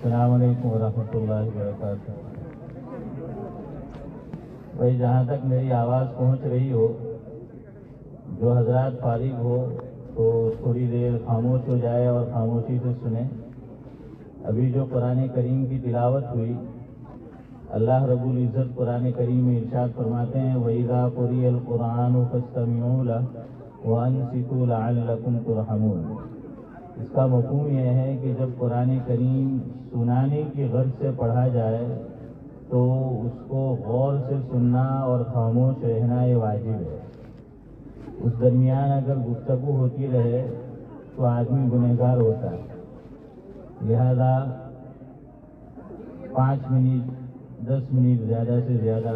السلام علیکم ورحمۃ اللہ وبرکاتہ۔ بھائی جہاں تک میری آواز پہنچ رہی ہو، جو حضرات فارغ ہو تو تھوڑی دیر خاموش ہو جائے اور خاموشی سے سنیں۔ ابھی جو قرآن کریم کی تلاوت ہوئی، اللہ رب العزت قرآن کریم میں ارشاد فرماتے ہیں وَإِذَا قُرِئَ الْقُرْآنُ فَاسْتَمِعُوا لَهُ وَأَنصِتُوا لَعَلَّكُمْ تُرْحَمُونَ۔ اس کا مفہوم یہ ہے کہ جب قرآن کریم سنانے کی غرض سے پڑھا جائے تو اس کو غور سے سننا اور خاموش رہنا یہ واجب ہے۔ اس درمیان اگر گفتگو ہوتی رہے تو آدمی گنہگار ہوتا ہے، لہذا 5 منٹ 10 منٹ زیادہ سے زیادہ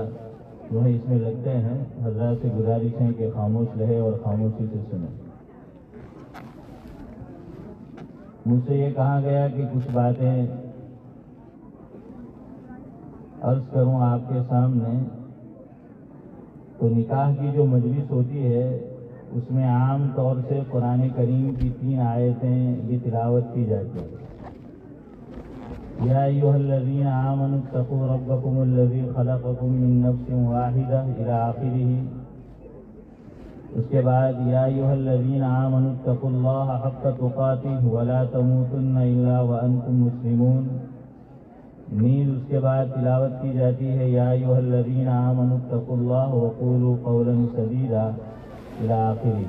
جو ہے اس میں لگتے ہیں۔ حضرات سے گزارش ہے کہ خاموش رہے اور خاموشی سے سنیں۔ مجھ سے یہ کہا گیا کہ کچھ باتیں عرض کروں آپ کے سامنے۔ تو نکاح کی جو مجلس ہوتی ہے اس میں عام طور سے قرآن کریم کی 3 آیتیں یہ تلاوت کی جاتی ہے۔ یا ایھا الذین آمنوا اتقوا ربکم الذی خلقکم من نفس واحدہ الی آخرہ۔ اس کے بعد یا ایھا الذین آمنوا اتقوا اللہ حق تقاتہ ولا تموتن الا وانتم مسلمون۔ نیز اس کے بعد تلاوت کی جاتی ہے یا ایھا الذین آمنوا اتقوا اللہ وقولوا قولا سدیدا الی آخرہ۔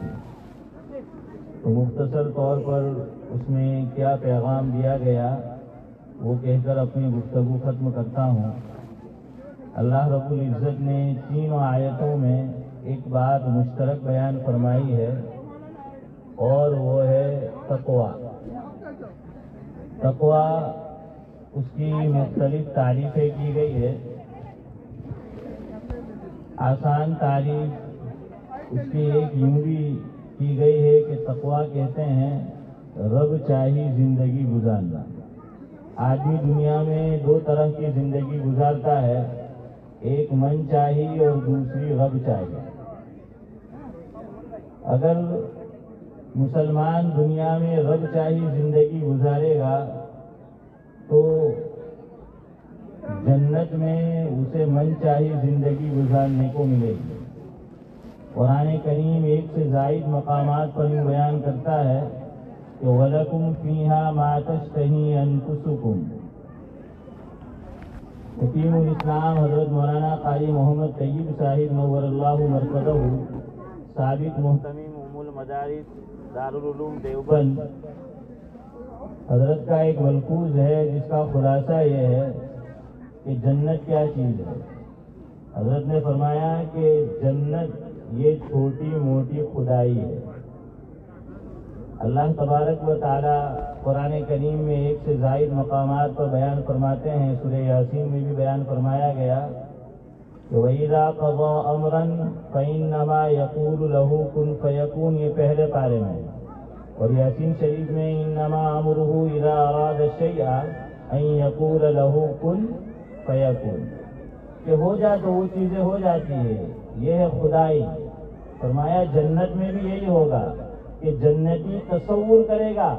تو مختصر طور پر اس میں کیا پیغام دیا گیا وہ کہہ کر اپنی گفتگو ختم کرتا ہوں۔ اللہ رب العزت نے 3 آیتوں میں ایک بات مشترک بیان فرمائی ہے اور وہ ہے تقویٰ۔ تقویٰ اس کی مختلف تعریفیں کی گئی ہے۔ آسان تعریف اس کی ایک یوں بھی کی گئی ہے کہ تقویٰ کہتے ہیں رب چاہی زندگی گزارنا۔ آدمی دنیا میں 2 طرح کی زندگی گزارتا ہے، ایک من چاہی اور دوسری رب چاہی۔ اگر مسلمان دنیا میں رب چاہی زندگی گزارے گا تو جنت میں اسے من چاہی زندگی گزارنے کو ملے گی۔ قرآن کریم 1 سے زائد مقامات پر یہ بیان کرتا ہے کہ وَلَكُمْ فِيهَا مَا تَشْتَهِي أَنفُسُكُمْ۔ حکیم الاسلام حضرت مولانا قاری محمد طیب صاحب نور اللہ مرکزہ، سابق محتمم ام المدارس دارالعلوم دیوبند، حضرت کا ایک ملفوظ ہے جس کا خلاصہ یہ ہے کہ جنت کیا چیز ہے۔ حضرت نے فرمایا کہ جنت یہ چھوٹی موٹی خدائی ہے۔ اللہ تبارک و تعالی قرآن کریم میں 1 سے زائد مقامات پر بیان فرماتے ہیں۔ سورہ یاسین میں بھی بیان فرمایا گیا کہ وَإِذَا قَضَىٰ أَمْرًا فَإِنَّمَا يَقُولُ لَهُ كُن فَيَكُونُ، یہ پہلے پارے میں، اور یاسین شریف میں إِنَّمَا أَمْرُهُ إِذَا أَرَادَ شَيْئًا أَن يَقُولَ لَهُ كُن فَيَكُونُ، کہ ہو جا تو وہ چیزیں ہو جاتی ہے۔ یہ ہے خدائی۔ فرمایا جنت میں بھی یہی ہوگا کہ جنتی تصور کرے گا،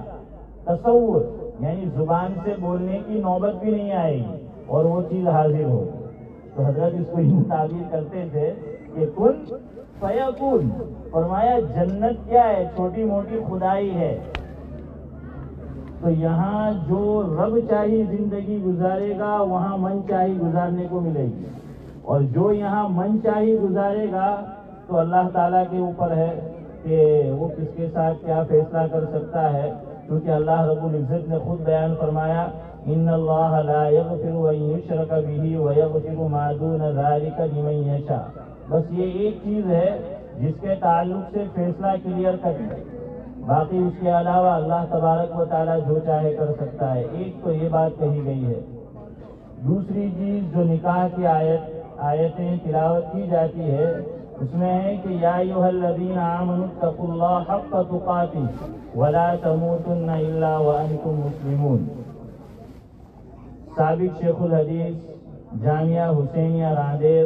تصور یعنی زبان سے بولنے کی نوبت بھی نہیں آئے گی اور وہ چیز حاضر ہوگی۔ تو حضرت اس کو یوں تعبیر کرتے تھے کہ کن فیکون۔ فرمایا جنت کیا ہے؟ چھوٹی موٹی خدائی ہے۔ تو یہاں جو رب چاہی زندگی گزارے گا وہاں من چاہی گزارنے کو ملے گی، اور جو یہاں من چاہی گزارے گا تو اللہ تعالیٰ کے اوپر ہے کہ وہ کس کے ساتھ کیا فیصلہ کر سکتا ہے، کیونکہ اللہ رب العزت نے خود بیان فرمایا ان اللہ لا یغفر ان یشرک بہ ویغفر ما دون ذلک لمن یشاء۔ بس یہ ایک چیز ہے جس کے تعلق سے فیصلہ کلیئر کٹ ہے، باقی اس کے علاوہ اللہ تبارک و تعالیٰ جو چاہے کر سکتا ہے۔ ایک تو یہ بات کہی گئی ہے۔ دوسری چیز جو نکاح کی آیتیں تلاوت کی جاتی ہے اس میں ہے کہ یا ایھا الذین آمنوا اتقوا اللہ حق تقاتہ ولا تموتن الا وانتم مسلمون۔ سابق شیخ الحدیث جامعہ حسینیہ راندیر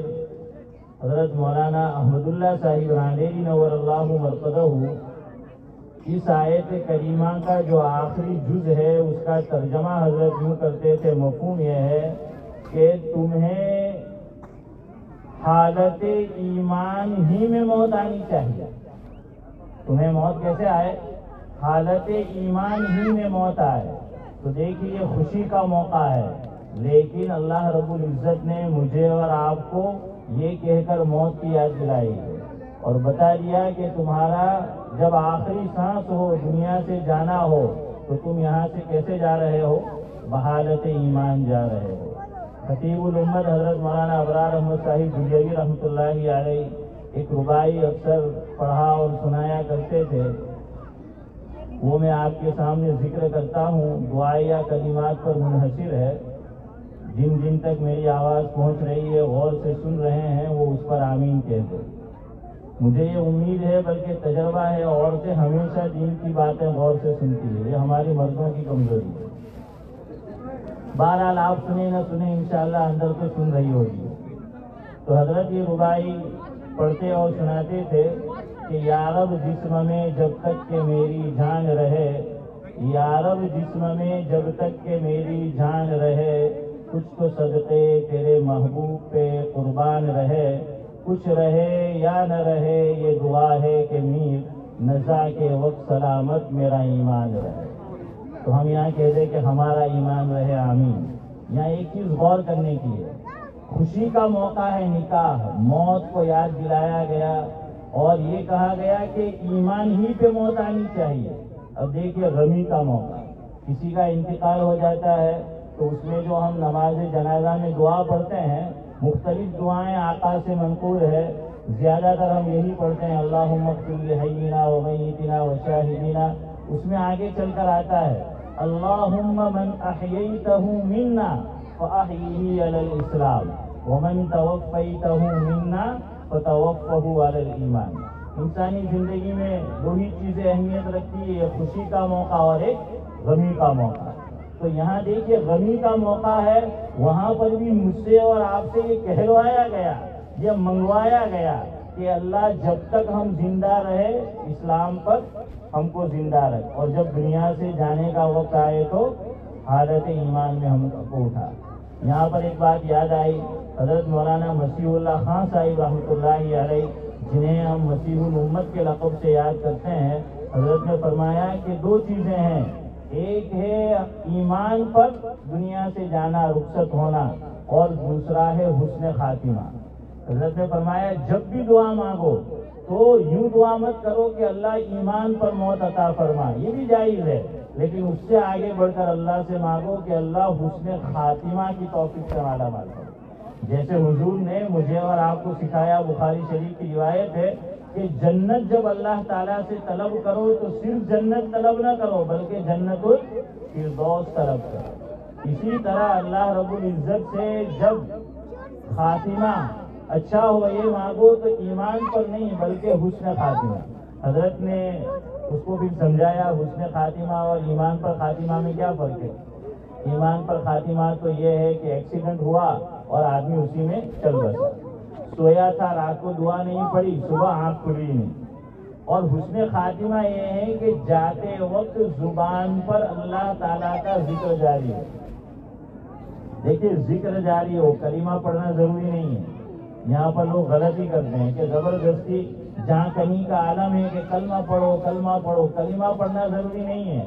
حضرت مولانا احمد اللہ صاحب راندیری نور اللہ مرقدہ اس آیت کریمہ کا جو آخری جز ہے اس کا ترجمہ حضرت یوں کرتے تھے، مفہوم یہ ہے کہ تمہیں حالت ایمان ہی میں موت آنی چاہیے۔ تمہیں موت کیسے آئے؟ حالت ایمان ہی میں موت آئے۔ تو دیکھیے یہ خوشی کا موقع ہے، لیکن اللہ رب العزت نے مجھے اور آپ کو یہ کہہ کر موت کی یاد دلائی ہے اور بتا دیا کہ تمہارا جب آخری سانس ہو، دنیا سے جانا ہو، تو تم یہاں سے کیسے جا رہے ہو؟ بحالت ایمان جا رہے ہو۔ خطیب الامت حضرت مولانا ابرار احمد صاحب دہلوی رحمۃ اللہ علیہ ایک رباعی اکثر پڑھا اور سنایا کرتے تھے، وہ میں آپ کے سامنے ذکر کرتا ہوں، دعائیہ کلمات پر منحصر ہے۔ جن جن تک میری آواز پہنچ رہی ہے، غور سے سن رہے ہیں، وہ اس پر آمین کہہ دیں۔ مجھے یہ امید ہے، بلکہ تجربہ ہے، عورتیں ہمیشہ دین کی باتیں غور سے سنتی ہے، یہ ہماری مردوں کی کمزوری ہے۔ بہرحال آپ سنیں نہ سنیں، انشاءاللہ اندر تو سن رہی ہوگی۔ تو حضرت یہ رباعی پڑھتے اور سناتے تھے کہ یا رب جسم میں جب تک کہ میری جان رہے، یا رب جسم میں جب تک کہ میری جان رہے، کچھ تو صدقے تیرے محبوب پہ قربان رہے، کچھ رہے یا نہ رہے یہ دعا ہے کہ میر نزا کے وقت سلامت میرا ایمان رہے۔ تو ہم یہاں کہتے کہ ہمارا ایمان رہے، آمین۔ یہاں ایک چیز غور کرنے کی ہے، خوشی کا موقع ہے، نکاح، موت کو یاد دلایا گیا اور یہ کہا گیا کہ ایمان ہی پہ موت آنی چاہیے۔ اب دیکھیے غمی کا موقع، کسی کا انتقال ہو جاتا ہے تو اس میں جو ہم نماز جنازہ میں دعا پڑھتے ہیں، مختلف دعائیں آقا سے منقول ہے، زیادہ تر ہم یہی پڑھتے ہیں اللہم اغفر لحینا و میتنا و شاہدینا۔ اس میں آگے چل کر آتا ہے اللہم من احییتہ منا فاحیہ علی الاسلام ومن توفیتہ منا فتوفہ علی الایمان۔ انسانی زندگی میں دو ہی چیزیں اہمیت رکھتی ہے، خوشی کا موقع اور ایک غمی کا موقع۔ تو یہاں دیکھیے غمی کا موقع ہے، وہاں پر بھی مجھ سے اور آپ سے یہ کہلوایا گیا، یہ منگوایا گیا کہ اللہ جب تک ہم زندہ رہے اسلام پر ہم کو زندہ رکھ، اور جب دنیا سے جانے کا وقت آئے تو حالت ایمان میں ہم کو اٹھا۔ یہاں پر ایک بات یاد آئی، حضرت مولانا مسیح اللہ خان صاحب رحمۃ اللہ علیہ، جنہیں ہم مسیح الامت کے لقب سے یاد کرتے ہیں، حضرت نے فرمایا کہ دو چیزیں ہیں، ایک ہے ایمان پر دنیا سے جانا، رخصت ہونا، اور دوسرا ہے حسن خاتمہ۔ حضرت نے فرمایا جب بھی دعا مانگو تو یوں دعا مت کرو کہ اللہ ایمان پر موت عطا فرما، یہ بھی جائز ہے، لیکن اس سے آگے بڑھ کر اللہ سے مانگو کہ اللہ حسن خاتمہ کی توفیق سے مالا مال کرو۔ جیسے حضور نے مجھے اور آپ کو سکھایا، بخاری شریف کی روایت ہے کہ جنت جب اللہ تعالیٰ سے طلب کرو تو صرف جنت طلب نہ کرو بلکہ جنت الفردوس طلب کرو۔ اسی طرح اللہ رب العزت سے جب خاتمہ اچھا ہو یہ مانگو تو ایمان پر نہیں بلکہ حسن خاتمہ۔ حضرت نے اس کو بھی سمجھایا حسن خاتمہ اور ایمان پر خاتمہ میں کیا فرق ہے۔ ایمان پر خاتمہ تو یہ ہے کہ ایکسیڈنٹ ہوا اور آدمی اسی میں چل بسا، سویا تھا، رات کو دعا نہیں پڑی، صبح آنکھ کھلی نہیں۔ اور حسن خاتمہ یہ ہے کہ جاتے وقت زبان پر اللہ تعالیٰ کا ذکر جاری ہو۔ دیکھیے ذکر جاری ہو، کلمہ پڑھنا ضروری نہیں ہے۔ یہاں پر لوگ غلطی کرتے ہیں کہ زبردستی جہاں کہیں کا عالم ہے کہ کلمہ پڑھو کلمہ پڑھو، کلمہ پڑھنا ضروری نہیں ہے۔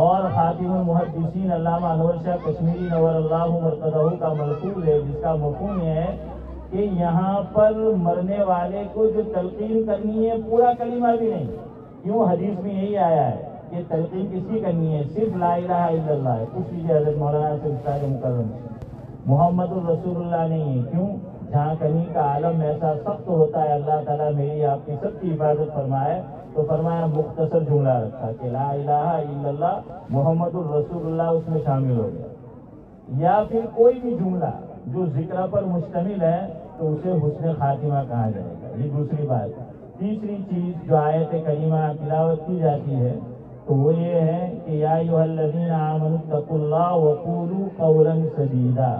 اور خاتم المحدثین علامہ انور شاہ کشمیری نور اللہ مرقدہ کا ملفوظ ہے، جس کا مفہوم یہ ہے کہ یہاں پر مرنے والے کو جو تلقین کرنی ہے پورا کلمہ بھی نہیں، کیوں حدیث میں یہی آیا ہے کہ تلقین کسی کرنی ہے، صرف لا الہ الا اللہ ہے۔ پوچھ لیجیے حضرت مولانا سے استاد مکرم سے، محمد الرسول اللہ نہیں ہے، کیوں؟ جہاں کہیں کا عالم ایسا سخت ہوتا ہے، اللہ تعالیٰ میری آپ کی سب کی حفاظت فرمائے، تو فرمایا مختصر جملہ رکھا کہ لا الہ الا اللہ محمد الرسول اللہ اس میں شامل ہو گیا، یا پھر کوئی بھی جملہ جو ذکر پر مشتمل ہے تو اسے حسن خاتمہ کہا جائے گا۔ یہ دوسری بات۔ تیسری چیز جو آیت کریمہ تلاوت کی جاتی ہے تو وہ یہ ہے کہ یا ایھا الذین آمنوا اتقوا اللہ وقولوا قولا سدیدا۔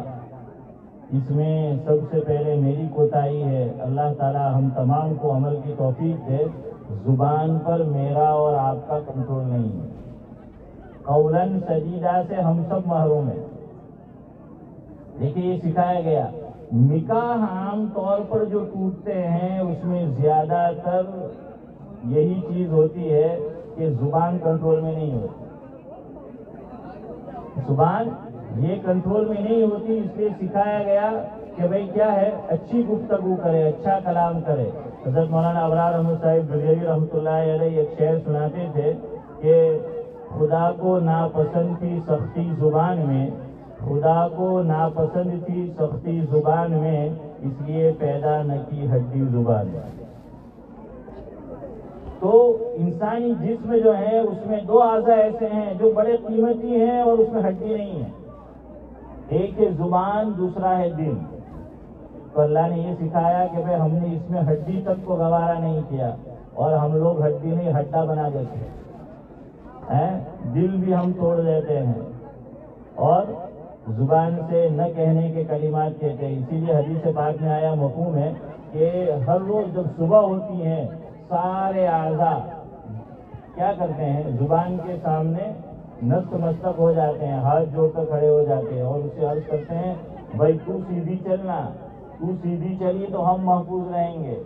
اس میں سب سے پہلے میری کوتاہی ہے، اللہ تعالی ہم تمام کو عمل کی توفیق دے زبان پر میرا اور آپ کا کنٹرول نہیں ہے. قولاً سدیدہ سے ہم سب محروم ہیں. دیکھیے یہ سکھایا گیا. نکاح عام طور پر جو ٹوٹتے ہیں اس میں زیادہ تر یہی چیز ہوتی ہے کہ زبان کنٹرول میں نہیں ہوتی. زبان یہ کنٹرول میں نہیں ہوتی، اس لیے سکھایا گیا کہ بھئی کیا ہے، اچھی گفتگو کرے، اچھا کلام کرے. حضرت مولانا ابرار احمد صاحب بریلوی رحمۃ اللہ علیہ ایک شعر سناتے تھے کہ خدا کو ناپسند تھی سختی زبان میں، خدا کو ناپسند تھی سختی زبان میں، اس لیے پیدا نہ کی ہڈی زبان میں. تو انسانی جسم جو ہے اس میں دو اعضاء ایسے ہیں جو بڑے قیمتی ہیں اور اس میں ہڈی نہیں ہے. ایک ہے زبان، دوسرا ہے دل. تو اللہ نے یہ سکھایا کہ بھئی ہم نے اس میں ہڈی تک کو گوارا نہیں کیا، اور ہم لوگ ہڈی نہیں ہڈا بنا دیتے ہیں. دل بھی ہم توڑ دیتے ہیں اور زبان سے نہ کہنے کے کلمات کہتے ہیں. اسی لیے حدیث پاک میں آیا مفہوم ہے کہ ہر روز جب صبح ہوتی ہے سارے اعضاء کیا کرتے ہیں، زبان کے سامنے نست مستق ہو جاتے ہیں، ہاتھ جوڑ کر کھڑے ہو جاتے ہیں اور اسے عرض کرتے ہیں بھائی تو سیدھی چلنا، تو سیدھی چلی تو ہم محفوظ رہیں گے،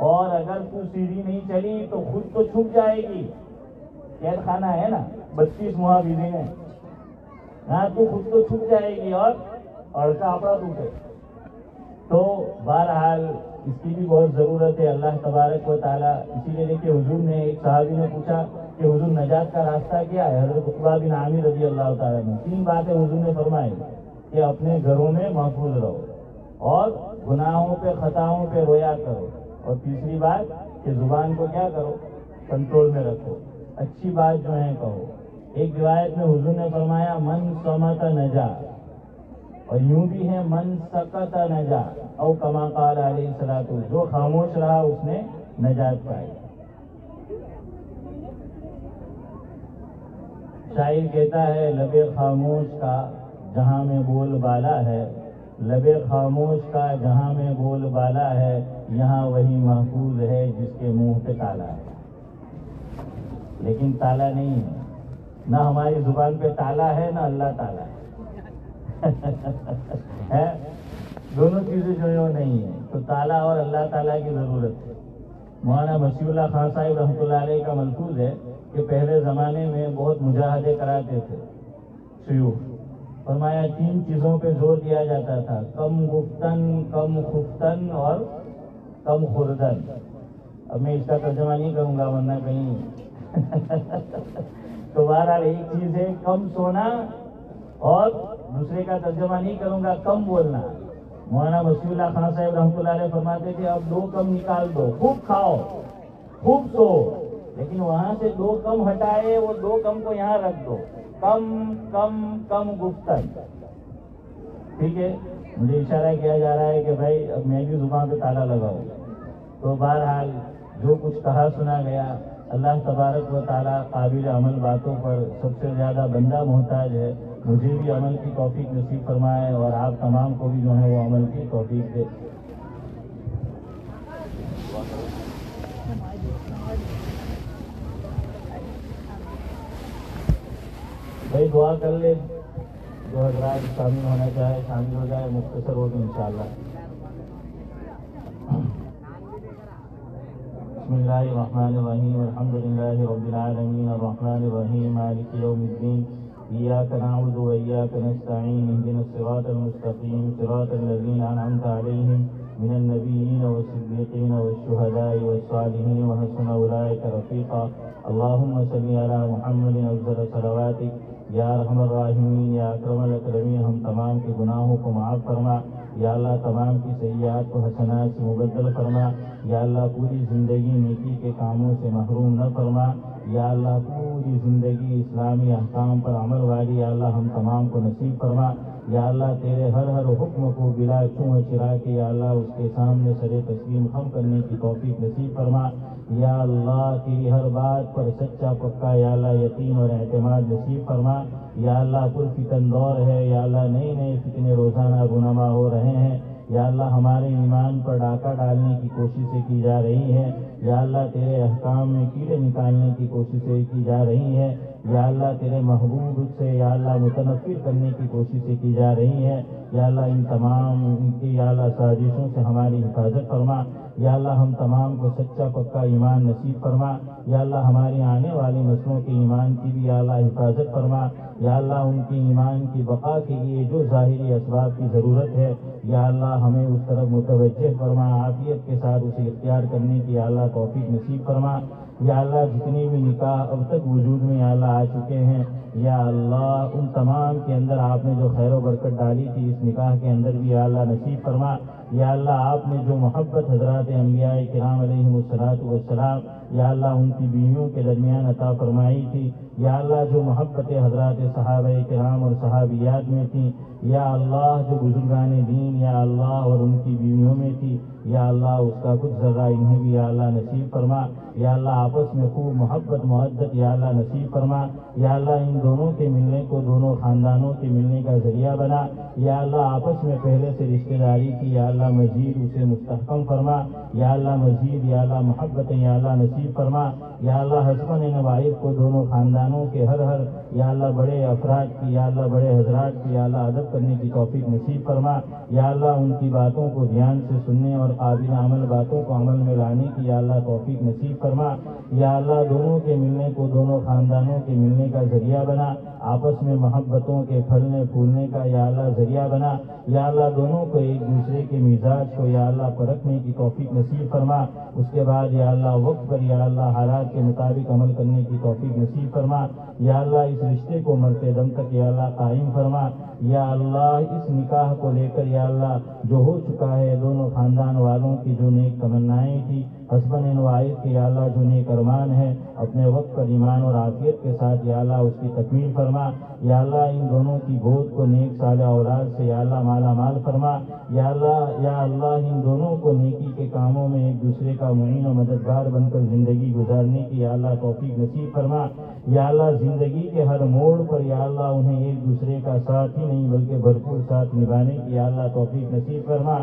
اور اگر تو سیدھی نہیں چلی تو خود تو چھپ جائے گی. قید خانہ ہے نا، 32 محافظین ہیں، ہاں تو خود تو چھپ جائے گی اور اڑکا اپڑا ٹوٹے. تو بہرحال اس کی بھی بہت ضرورت ہے اللہ تبارک و تعالیٰ. اسی لیے دیکھیے حضور نے، ایک صحابی نے پوچھا کہ حضور نجات کا راستہ کیا ہے؟ حضرت عقبہ بن عامر رضی اللہ تعالیٰ نے 3 باتیں حضور نے فرمائی کہ اپنے گھروں میں محفوظ رہو، اور گناہوں پہ خطاؤں پہ رویا کرو، اور تیسری بات کہ زبان کو کیا کرو، کنٹرول میں رکھو، اچھی بات جو ہے کہو. ایک روایت میں حضور نے فرمایا من صمت نجا، اور یوں بھی ہے من سکت نجا، او کما قال علیہ الصلوۃ والسلام، جو خاموش رہا اس نے نجات پائی. شاعر کہتا ہے لب خاموش کا جہاں میں بول بالا ہے، لب خاموش کا جہاں میں بول بالا ہے، یہاں وہی محفوظ ہے جس کے منہ پہ تالا ہے. لیکن تالا نہیں ہے، نہ ہماری زبان پہ تالا ہے نہ اللہ تعالیٰ ہے. دونوں چیزیں جو ہے وہ نہیں ہیں. تو تالا اور اللہ تعالیٰ کی ضرورت ہے. مولانا مسیح اللہ خان صاحب رحمۃ اللہ علیہ کا ملفوظ ہے کہ پہلے زمانے میں بہت مجاہدے کراتے تھے شیوخ. فرمایا 3 چیزوں پہ زور دیا جاتا تھا، کم گفتن، کم خفتن اور کم خوردن. اب میں اس کا ترجمہ نہیں کروں گا ورنہ کہیں تو بہرحال ایک چیز ہے کم سونا، اور دوسرے کا ترجمہ نہیں کروں گا کم بولنا. مولانا مسیح اللہ خان صاحب رحمۃ اللہ علیہ فرماتے تھے اب 2 کم نکال دو، خوب کھاؤ خوب سو، لیکن وہاں سے 2 کم ہٹائے، وہ 2 کم کو یہاں رکھ دو، کم کم کم گفتن. ٹھیک ہے، مجھے اشارہ کیا جا رہا ہے کہ بھائی اب میں بھی زبان پہ تالا لگاؤں. تو بہرحال جو کچھ کہا سنا گیا، اللہ تبارک و تعالیٰ قابل عمل باتوں پر سب سے زیادہ بندہ محتاج ہے. مجھے بھی عمل کی توفیق نصیب فرمائے اور آپ تمام کو بھی جو ہے وہ عمل کی توفیق دے. بھائی دعا کر لے، جو حضرات شامل ہونا چاہے شامل ہو جائے، مختصر ہوگی انشاءاللہ. بسم اللہ الرحمن الرحیم، الحمد للہ رب العالمین، الرحمن الرحیم، مالک یوم الدین، ایاک نعبد و ایاک نستعین، اہدنا الصراط المستقیم، صراط الذین انعمت علیہم من النبیین والصدیقین والشہداء والصالحین وحسن اولئک رفیقا. اللہم صلی علی محمد افضل صلواتک یا ارحم الراحمین یا اکرم الاکرمین. ہم تمام کے گناہوں کو معاف فرما یا اللہ، تمام کی سیئات کو حسنات سے مبدل فرما یا اللہ. پوری زندگی نیکی کے کاموں سے محروم نہ فرما یا اللہ. پوری زندگی اسلامی احکام پر عمل والی یا اللہ ہم تمام کو نصیب فرما یا اللہ. تیرے ہر حکم کو بلا چوں چرا کے یا اللہ اس کے سامنے سر تسلیم خم کرنے کی توفیق نصیب فرما یا اللہ. تیری ہر بات پر سچا پکا یا اللہ یقین اور اعتماد نصیب فرما یا اللہ. پر فتن دور ہے یا اللہ، نئے نئے فتنے روزانہ رونما ہو رہے ہیں یا اللہ. ہمارے ایمان پر ڈاکہ ڈالنے کی کوششیں کی جا رہی ہیں یا اللہ تیرے احکام میں کیڑے نکالنے کی کوششیں کی جا رہی ہیں، یا اللہ تیرے محبوب سے یا اللہ متنفر کرنے کی کوششیں کی جا رہی ہیں، یا اللہ ان تمام ان کی یا اللہ سازشوں سے ہماری حفاظت فرما، یا اللہ ہم تمام کو سچا پکا ایمان نصیب فرما، یا اللہ ہماری آنے والی نسلوں کے ایمان کی بھی یا اللہ حفاظت فرما، یا اللہ ان کی ایمان کی بقا کے لیے جو ظاہری اسباب کی ضرورت ہے یا اللہ ہمیں اس طرف متوجہ فرما، عافیت کے ساتھ اسے اختیار کرنے کی یا اللہ توفیق نصیب فرما، یا اللہ جتنی بھی نکاح اب تک وجود میں یا اللہ آ چکے ہیں یا اللہ ان تمام کے اندر آپ نے جو خیر و برکت ڈالی تھی اس نکاح کے اندر بھی یا اللہ نصیب فرما، یا اللہ آپ نے جو محبت حضرات انبیاء کرام علیہم الصلاۃ والسلام یا اللہ ان کی بیویوں کے درمیان عطا فرمائی تھی، یا اللہ جو محبت حضرات صحابہ کرام اور صحابیات میں تھی، یا اللہ جو بزرگان دین یا اللہ اور ان کی بیویوں میں تھی، یا اللہ اس کا کچھ ذرہ انہیں بھی یا اللہ نصیب فرما، یا اللہ آپس میں خوب محبت محبت یا اللہ نصیب فرما، یا اللہ ان دونوں کے ملنے کو دونوں خاندانوں کے ملنے کا ذریعہ بنا، یا اللہ آپس میں پہلے سے رشتہ داری کی یا اللہ مزید اسے مستحکم فرما، یا اللہ مزید یا اللہ محبت یا اللہ نصیب فرما، یا اللہ ہسبند وائف کو دونوں خاندانوں کے ہر یا اللہ بڑے افراد کی یا اللہ بڑے حضرات کی یا اللہ ادب کرنے کی توفیق نصیب فرما، یا اللہ ان کی باتوں کو دھیان سے سننے اور قابل عمل باتوں کو عمل میں لانے کی یا اللہ توفیق نصیب فرما، یا اللہ دونوں کے ملنے کو دونوں خاندانوں کے ملنے کا ذریعہ بنا، آپس میں محبتوں کے پھلنے پھولنے کا یا اللہ ذریعہ بنا، یا اللہ دونوں کو ایک دوسرے کے مزاج کو یا اللہ پرکھنے کی توفیق نصیب فرما، اس کے بعد یا اللہ وقت پر یا اللہ حالات کے مطابق عمل کرنے کی توفیق نصیب فرما، یا اللہ اس رشتے کو مرتے دم تک یا اللہ قائم فرما، یا اللہ اس نکاح کو لے کر یا اللہ جو ہو چکا ہے دونوں خاندان والوں کی جو نیک تمنائیں تھی ہسبند وائف کے یا اللہ جو نیک ارمان ہے اپنے وقت پر ایمان اور عافیت کے ساتھ یا اللہ اس کی تکمیل فرما، یا اللہ ان دونوں کی گود کو نیک صالح اولاد سے یا اللہ مالا مال فرما، یا اللہ ان دونوں کو نیکی کے کاموں میں ایک دوسرے کا معین و مددگار بن کر زندگی گزارنے کی یا اللہ توفیق نصیب فرما، یا اللہ زندگی کے ہر موڑ پر یا اللہ انہیں ایک دوسرے کا ساتھ ہی نہیں بلکہ بھرپور ساتھ نبھانے کی یا اللہ توفیق نصیب فرما،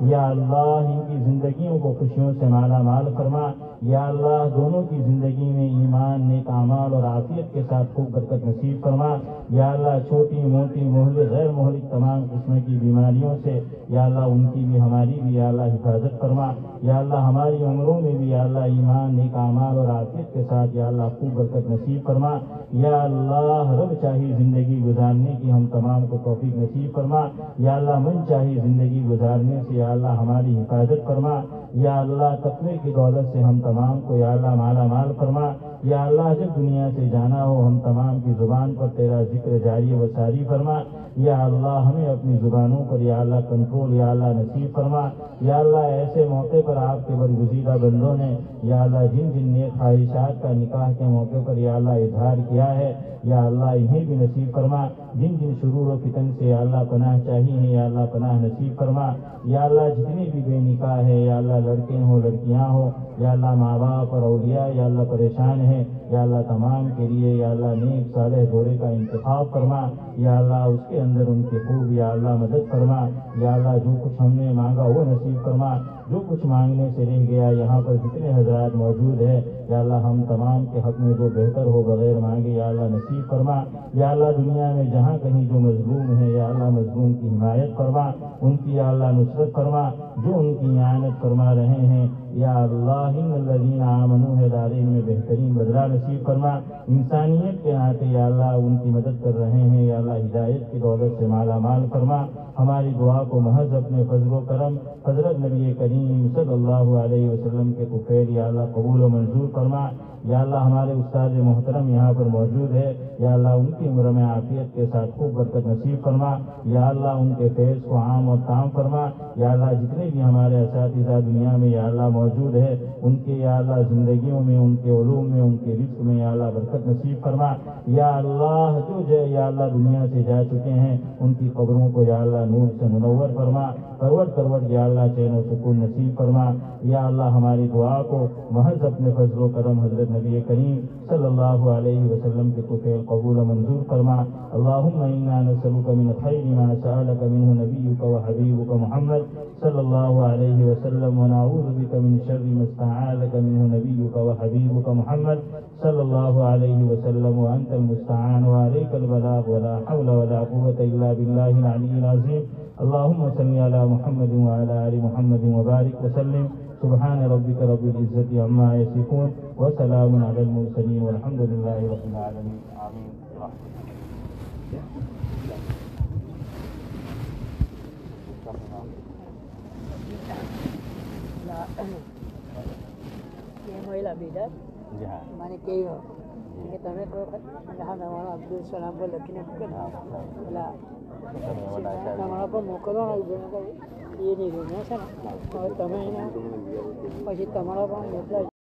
یا اللہ ان کی زندگیوں کو خوشیوں سے مالا مال فرما، یا اللہ دونوں کی زندگی میں ایمان نیک اعمال اور عافیت کے ساتھ خوب برکت نصیب فرما، یا اللہ چھوٹی موٹی مہلک غیر مہلک تمام قسم کی بیماریوں سے یا اللہ ان کی بھی ہماری بھی یا اللہ حفاظت فرما، یا اللہ ہماری عمروں میں بھی یا اللہ ایمان نیک اعمال اور عافیت کے ساتھ یا اللہ خوب برکت نصیب فرما، یا اللہ رب چاہی زندگی گزارنے کی ہم تمام کو توفیق نصیب فرما، یا اللہ من چاہی زندگی گزارنے سے یا اللہ ہماری حفاظت فرما، یا اللہ تقوی کی دولت سے ہم تمام کو یا اللہ مالا مال فرما، یا اللہ جب دنیا سے جانا ہو ہم تمام کی زبان پر تیرا ذکر جاری و ساری فرما، یا اللہ ہمیں اپنی زبانوں پر یا اللہ کنٹرول یا اللہ نصیب فرما، یا اللہ ایسے موقع پر آپ کے برگزیدہ بندوں نے یا اللہ جن جن نیک خواہشات کا نکاح کے موقع پر یا اللہ اظہار کیا ہے یا اللہ انہیں بھی نصیب فرما، جن جن شرور و فتن سے یا اللہ پناہ چاہیے یا اللہ پناہ نصیب فرما، یا اللہ جتنے بھی بے نکاح ہے یا اللہ لڑکے ہوں لڑکیاں ہوں یا اللہ ماں باپ اور اولیاء یا اللہ پریشان ہیں یا اللہ تمام کے لیے یا اللہ نیک صالح جوڑے کا انتخاب فرما، یا اللہ اس کے اندر ان کی خوب یا اللہ مدد فرما، یا اللہ جو کچھ ہم نے مانگا وہ نصیب فرما، جو کچھ مانگنے سے رہ گیا یہاں پر جتنے حضرات موجود ہیں یا اللہ ہم تمام کے حق میں جو بہتر ہو بغیر مانگے یا اللہ نصیب فرما، یا اللہ دنیا میں جہاں کہیں جو مظلوم ہے یا اللہ مظلوم کی حمایت فرما، ان کی یا اللہ نصرت فرما، جو ان کی اعانت فرما رہے ہیں یا اللہ ان الذین آمنوا ہے دارین میں بہترین بدلہ نصیب فرما، انسانیت کے ناطے یا اللہ ان کی مدد کر رہے ہیں یا اللہ ہدایت کی دولت سے مالا مال فرما، ہماری دعا کو محض اپنے فضل و کرم حضرت نبی کریم صلی اللہ علیہ وسلم کے کفیل یا اللہ قبول و منظور فرما، یا اللہ ہمارے استاد محترم یہاں پر موجود ہے یا اللہ ان کی عمر میں عافیت کے ساتھ خوب برکت نصیب فرما، یا اللہ ان کے فیض کو عام اور تام فرما، یا اللہ جتنے بھی ہمارے اساتذہ دنیا میں یا اللہ موجود ہے ان کے یا اللہ زندگیوں میں ان کے علوم میں ان کے رزق میں یا اللہ برکت نصیب فرما، یا اللہ جو یا اللہ دنیا سے جا چکے ہیں ان کی قبروں کو یا اللہ نور سے منور فرما، کروٹ یا اللہ چین و سکون نصیب فرما، یا اللہ ہماری دعا کو محض اپنے فضل و کرم حضرت نبی کریم صلی اللہ علیہ وسلم کے طفیل قبول و منظور فرما. اللہم انا نسألک من خیر ما سألک منہ نبیک و حبیبک محمد صلی اللہ علیہ وسلم ونعوذ بک من شر ما استعاذک منہ نبیک و حبیبک محمد صلی اللہ علیہ وسلم وانت المستعان وعلیک البلاغ ولا حول ولا قوة الا باللہ العلی العظیم. اللہم صلی علی محمد وعلی آل محمد وبارک وسلم. سبحان ربک رب العزت عما یصفون وسلام علی المرسلین والحمد للہ رب العالمین. آمین. Yang lah beda. Mana kaya. Kita ni tu kan dah nama Abdul Salam boleh kena bukan. Lah. Nama apa muka orang ibu ni. Ini ni sana. Kalau tamu ini. Pasti tamu apa ni.